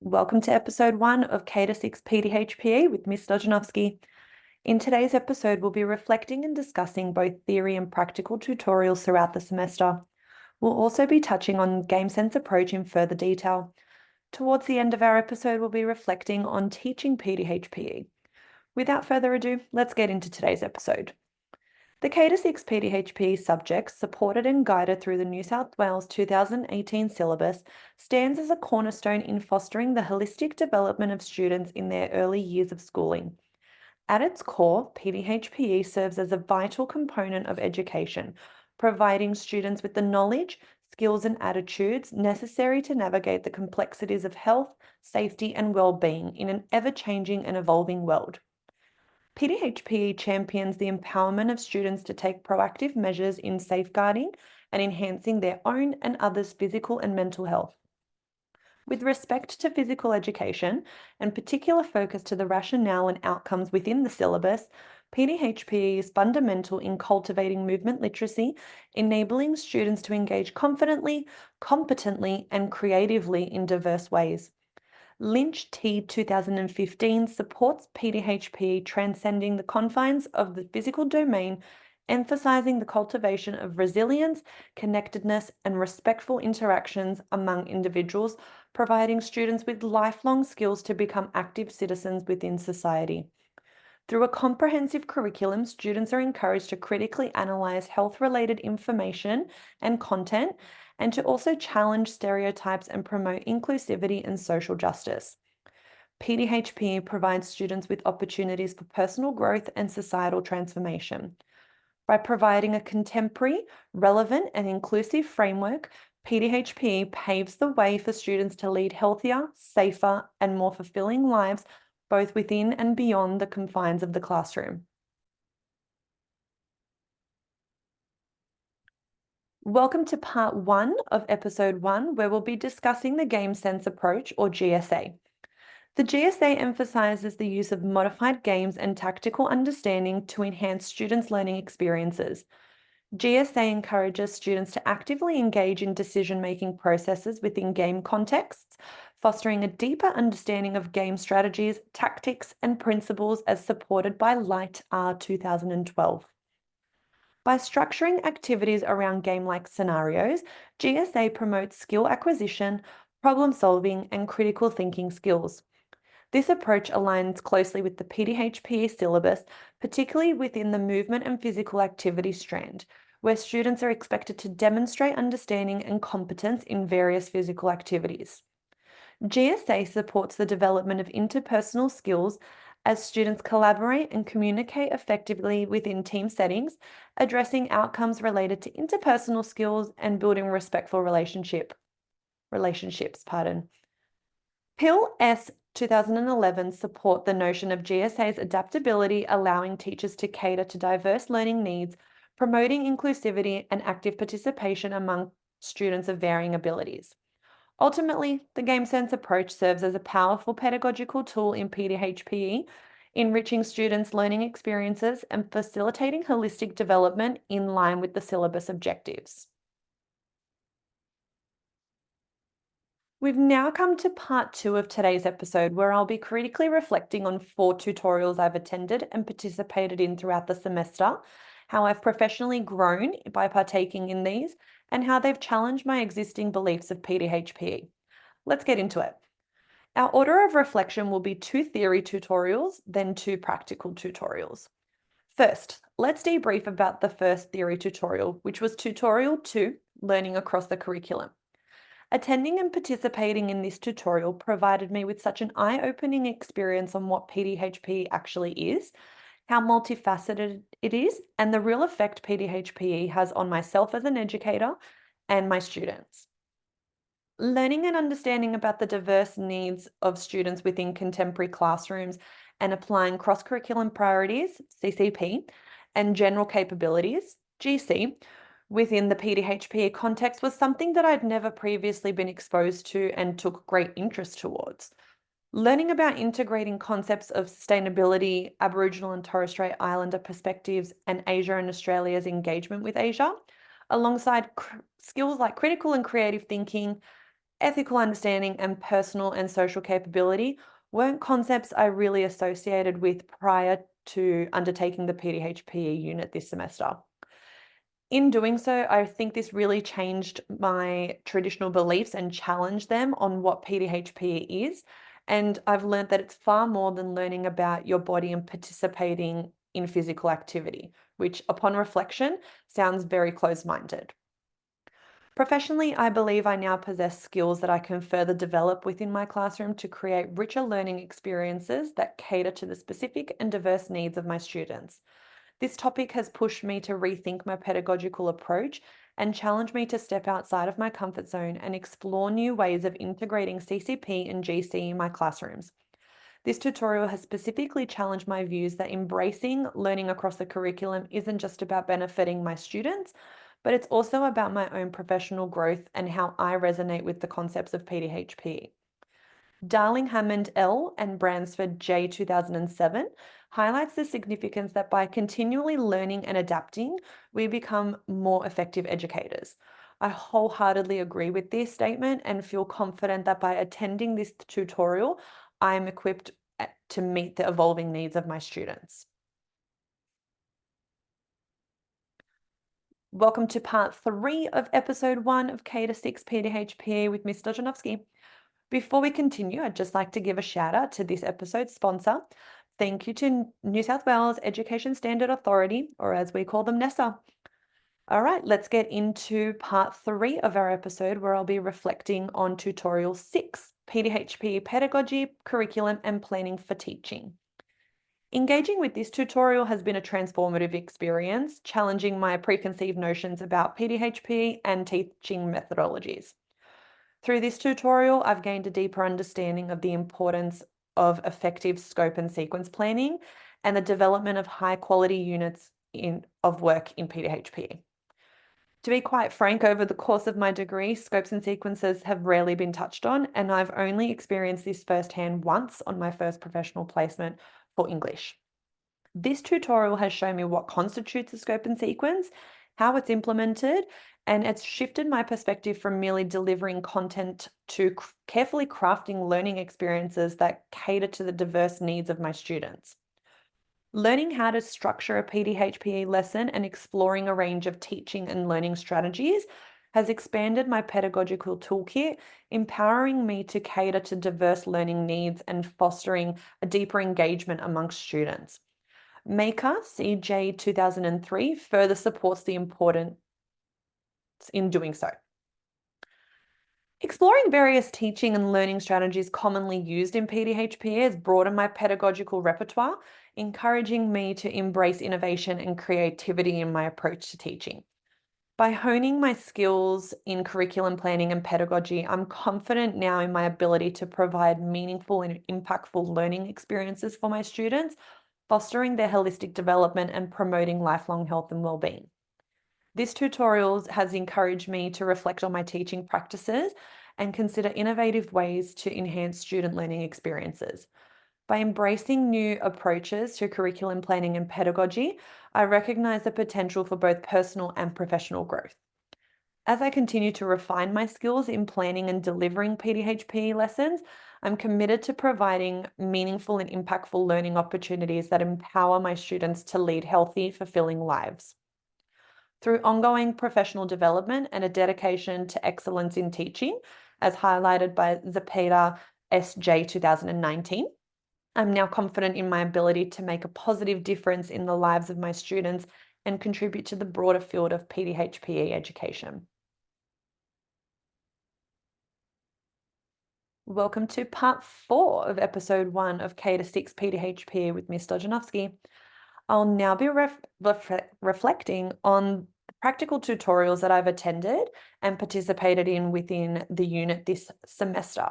Welcome to episode 1 of K-6 PDHPE with Miss Dojanovsky. In today's episode, we'll be reflecting and discussing both theory and practical tutorials throughout the semester. We'll also be touching on game sense approach in further detail. Towards the end of our episode, we'll be reflecting on teaching PDHPE. Without further ado, let's get into today's episode. The K-6 PDHPE subjects, supported and guided through the New South Wales 2018 syllabus, stands as a cornerstone in fostering the holistic development of students in their early years of schooling. At its core, PDHPE serves as a vital component of education, providing students with the knowledge, skills, and attitudes necessary to navigate the complexities of health, safety, and well-being in an ever-changing and evolving world. PDHPE champions the empowerment of students to take proactive measures in safeguarding and enhancing their own and others' physical and mental health. With respect to physical education and particular focus to the rationale and outcomes within the syllabus, PDHPE is fundamental in cultivating movement literacy, enabling students to engage confidently, competently, and creatively in diverse ways. Lynch T 2015 supports PDHPE transcending the confines of the physical domain, emphasizing the cultivation of resilience, connectedness, and respectful interactions among individuals, providing students with lifelong skills to become active citizens within society. Through a comprehensive curriculum, students are encouraged to critically analyze health-related information and content, and to also challenge stereotypes and promote inclusivity and social justice. PDHPE provides students with opportunities for personal growth and societal transformation. By providing a contemporary, relevant, and inclusive framework, PDHPE paves the way for students to lead healthier, safer, and more fulfilling lives, both within and beyond the confines of the classroom. Welcome to part 1 of episode 1, where we'll be discussing the game sense approach, or GSA. The GSA emphasizes the use of modified games and tactical understanding to enhance students' learning experiences. GSA encourages students to actively engage in decision-making processes within game contexts, fostering a deeper understanding of game strategies, tactics, and principles as supported by Light R 2012. By structuring activities around game-like scenarios, GSA promotes skill acquisition, problem solving, and critical thinking skills. This approach aligns closely with the PDHPE syllabus, particularly within the movement and physical activity strand, where students are expected to demonstrate understanding and competence in various physical activities. GSA supports the development of interpersonal skills as students collaborate and communicate effectively within team settings, addressing outcomes related to interpersonal skills and building respectful relationships. PIL S 2011 support the notion of GSA's adaptability, allowing teachers to cater to diverse learning needs, promoting inclusivity and active participation among students of varying abilities. Ultimately, the game sense approach serves as a powerful pedagogical tool in PDHPE, enriching students' learning experiences and facilitating holistic development in line with the syllabus objectives. We've now come to part 2 of today's episode, where I'll be critically reflecting on 4 tutorials I've attended and participated in throughout the semester, how I've professionally grown by partaking in these, and how they've challenged my existing beliefs of PDHPE. Let's get into it. Our order of reflection will be 2 theory tutorials, then 2 practical tutorials. First, let's debrief about the first theory tutorial, which was tutorial 2, Learning Across the Curriculum. Attending and participating in this tutorial provided me with such an eye-opening experience on what PDHPE actually is, how multifaceted it is, and the real effect PDHPE has on myself as an educator and my students. Learning and understanding about the diverse needs of students within contemporary classrooms and applying cross-curriculum priorities, CCP, and general capabilities, GC, within the PDHPE context was something that I'd never previously been exposed to and took great interest towards. Learning about integrating concepts of sustainability, Aboriginal and Torres Strait Islander perspectives, and Asia and Australia's engagement with Asia, alongside skills like critical and creative thinking, ethical understanding, and personal and social capability weren't concepts I really associated with prior to undertaking the PDHPE unit this semester. In doing so, I think this really changed my traditional beliefs and challenged them on what PDHPE is. And I've learned that it's far more than learning about your body and participating in physical activity, which upon reflection sounds very close-minded. Professionally, I believe I now possess skills that I can further develop within my classroom to create richer learning experiences that cater to the specific and diverse needs of my students. This topic has pushed me to rethink my pedagogical approach and challenge me to step outside of my comfort zone and explore new ways of integrating CCP and GC in my classrooms. This tutorial has specifically challenged my views that embracing learning across the curriculum isn't just about benefiting my students, but it's also about my own professional growth and how I resonate with the concepts of PDHPE. Darling Hammond L. and Bransford J. 2007 highlights the significance that by continually learning and adapting, we become more effective educators. I wholeheartedly agree with this statement and feel confident that by attending this tutorial, I am equipped to meet the evolving needs of my students. Welcome to part 3 of episode 1 of K-6 PDHPE with Ms. Stojanovsky. Before we continue, I'd just like to give a shout out to this episode's sponsor. Thank you to New South Wales Education Standard Authority, or as we call them, NESA. All right, let's get into part 3 of our episode, where I'll be reflecting on tutorial 6, PDHPE Pedagogy, Curriculum and Planning for Teaching. Engaging with this tutorial has been a transformative experience, challenging my preconceived notions about PDHPE and teaching methodologies. Through this tutorial, I've gained a deeper understanding of the importance of effective scope and sequence planning and the development of high quality units of work in PDHPE. To be quite frank, over the course of my degree, scopes and sequences have rarely been touched on, and I've only experienced this firsthand once on my first professional placement for English. This tutorial has shown me what constitutes a scope and sequence, how it's implemented, and it's shifted my perspective from merely delivering content to carefully crafting learning experiences that cater to the diverse needs of my students. Learning how to structure a PDHPE lesson and exploring a range of teaching and learning strategies has expanded my pedagogical toolkit, empowering me to cater to diverse learning needs and fostering a deeper engagement amongst students. Maker CJ 2003 further supports the importance in doing so. Exploring various teaching and learning strategies commonly used in PDHPE has broadened my pedagogical repertoire, encouraging me to embrace innovation and creativity in my approach to teaching. By honing my skills in curriculum planning and pedagogy, I'm confident now in my ability to provide meaningful and impactful learning experiences for my students, fostering their holistic development and promoting lifelong health and well-being. This tutorial has encouraged me to reflect on my teaching practices and consider innovative ways to enhance student learning experiences. By embracing new approaches to curriculum planning and pedagogy, I recognize the potential for both personal and professional growth. As I continue to refine my skills in planning and delivering PDHPE lessons, I'm committed to providing meaningful and impactful learning opportunities that empower my students to lead healthy, fulfilling lives. Through ongoing professional development and a dedication to excellence in teaching, as highlighted by Zapata SJ 2019, I'm now confident in my ability to make a positive difference in the lives of my students and contribute to the broader field of PDHPE education. Welcome to part 4 of episode 1 of K-6 PDHPE with Ms. Stojanovsky. I'll now be reflecting on the practical tutorials that I've attended and participated in within the unit this semester.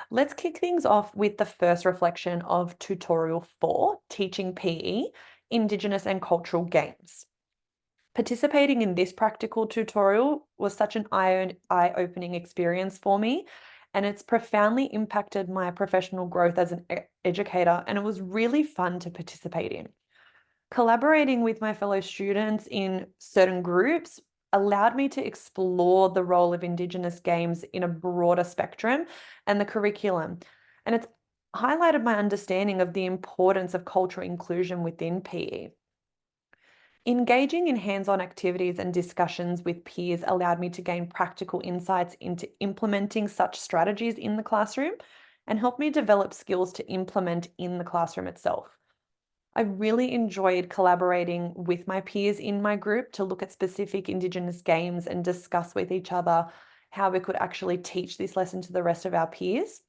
Let's kick things off with the first reflection of tutorial 4, Teaching PE, Indigenous and Cultural Games. Participating in this practical tutorial was such an eye-opening experience for me, and it's profoundly impacted my professional growth as an educator, and it was really fun to participate in. Collaborating with my fellow students in certain groups allowed me to explore the role of Indigenous games in a broader spectrum and the curriculum. And it's highlighted my understanding of the importance of cultural inclusion within PE. Engaging in hands-on activities and discussions with peers allowed me to gain practical insights into implementing such strategies in the classroom and helped me develop skills to implement in the classroom itself. I really enjoyed collaborating with my peers in my group to look at specific Indigenous games and discuss with each other how we could actually teach this lesson to the rest of our peers.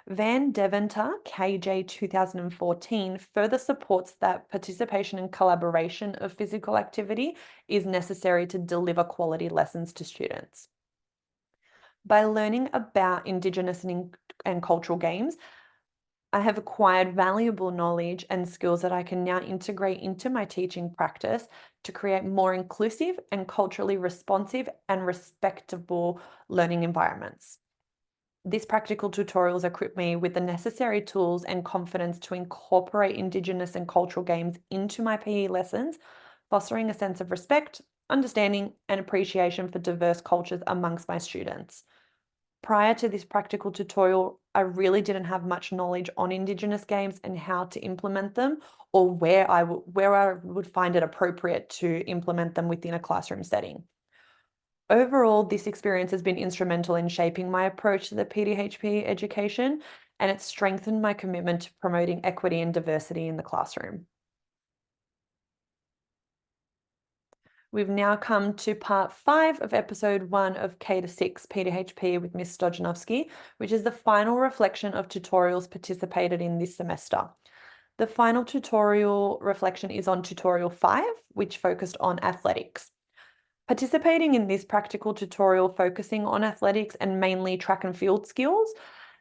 Van Deventer, KJ 2014, further supports that participation and collaboration of physical activity is necessary to deliver quality lessons to students. By learning about Indigenous and cultural games, I have acquired valuable knowledge and skills that I can now integrate into my teaching practice to create more inclusive and culturally responsive and respectable learning environments. These practical tutorials equip me with the necessary tools and confidence to incorporate Indigenous and cultural games into my PE lessons, fostering a sense of respect, understanding, and appreciation for diverse cultures amongst my students. Prior to this practical tutorial, I really didn't have much knowledge on Indigenous games and how to implement them, or where I would find it appropriate to implement them within a classroom setting. Overall, this experience has been instrumental in shaping my approach to the PDHPE education, and it's strengthened my commitment to promoting equity and diversity in the classroom. We've now come to part 5 of episode 1 of K-6 PDHPE with Ms. Stojanovsky, which is the final reflection of tutorials participated in this semester. The final tutorial reflection is on tutorial 5, which focused on athletics. Participating in this practical tutorial focusing on athletics and mainly track and field skills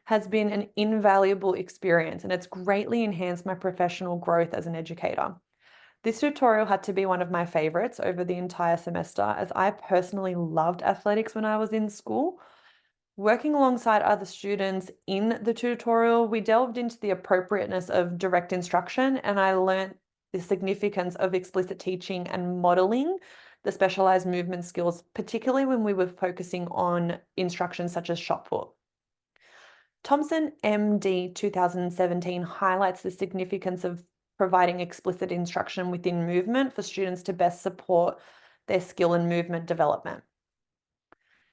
has been an invaluable experience, and it's greatly enhanced my professional growth as an educator. This tutorial had to be one of my favorites over the entire semester, as I personally loved athletics when I was in school. Working alongside other students in the tutorial, we delved into the appropriateness of direct instruction, and I learnt the significance of explicit teaching and modeling the specialized movement skills, particularly when we were focusing on instructions such as shot put. Thompson MD 2017 highlights the significance of providing explicit instruction within movement for students to best support their skill and movement development.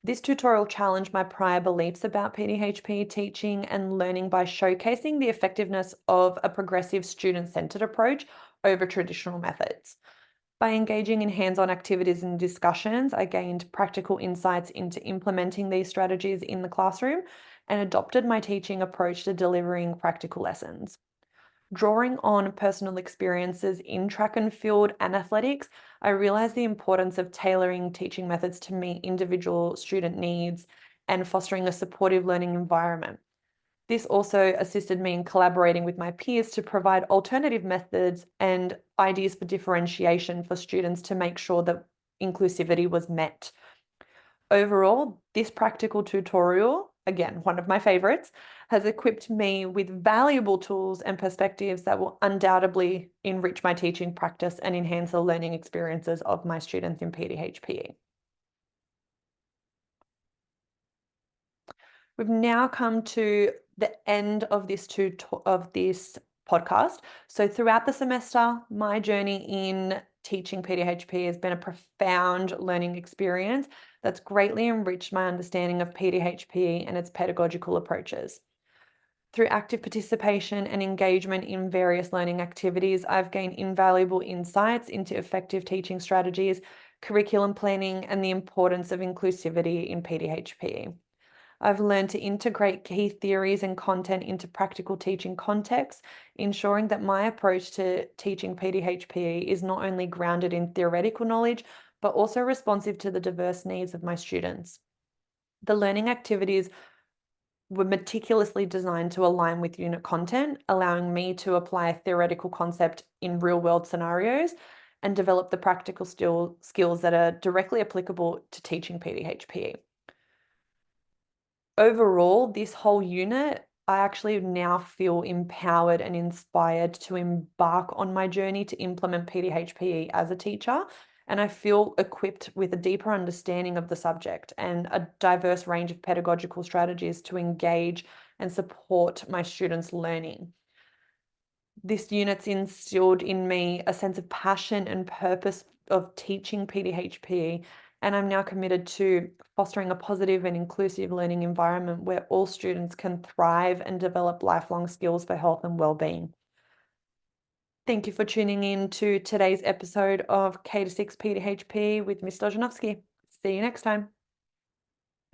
This tutorial challenged my prior beliefs about PDHPE teaching and learning by showcasing the effectiveness of a progressive student-centered approach over traditional methods. By engaging in hands-on activities and discussions, I gained practical insights into implementing these strategies in the classroom and adopted my teaching approach to delivering practical lessons. Drawing on personal experiences in track and field and athletics, I realized the importance of tailoring teaching methods to meet individual student needs and fostering a supportive learning environment. This also assisted me in collaborating with my peers to provide alternative methods and ideas for differentiation for students to make sure that inclusivity was met. Overall, this practical tutorial, again, one of my favorites, has equipped me with valuable tools and perspectives that will undoubtedly enrich my teaching practice and enhance the learning experiences of my students in PDHPE. We've now come to the end of this podcast. So throughout the semester, my journey in teaching PDHPE has been a profound learning experience that's greatly enriched my understanding of PDHPE and its pedagogical approaches. Through active participation and engagement in various learning activities, I've gained invaluable insights into effective teaching strategies, curriculum planning, and the importance of inclusivity in PDHPE. I've learned to integrate key theories and content into practical teaching contexts, ensuring that my approach to teaching PDHPE is not only grounded in theoretical knowledge, but also responsive to the diverse needs of my students. The learning activities were meticulously designed to align with unit content, allowing me to apply a theoretical concept in real-world scenarios and develop the practical skills that are directly applicable to teaching PDHPE. Overall, this whole unit, I actually now feel empowered and inspired to embark on my journey to implement PDHPE as a teacher and I feel equipped with a deeper understanding of the subject and a diverse range of pedagogical strategies to engage and support my students' learning. This unit's instilled in me a sense of passion and purpose of teaching PDHPE, and I'm now committed to fostering a positive and inclusive learning environment where all students can thrive and develop lifelong skills for health and well-being. Thank you for tuning in to today's episode of K to 6 PDHPE with Ms. Dojanovsky. See you next time.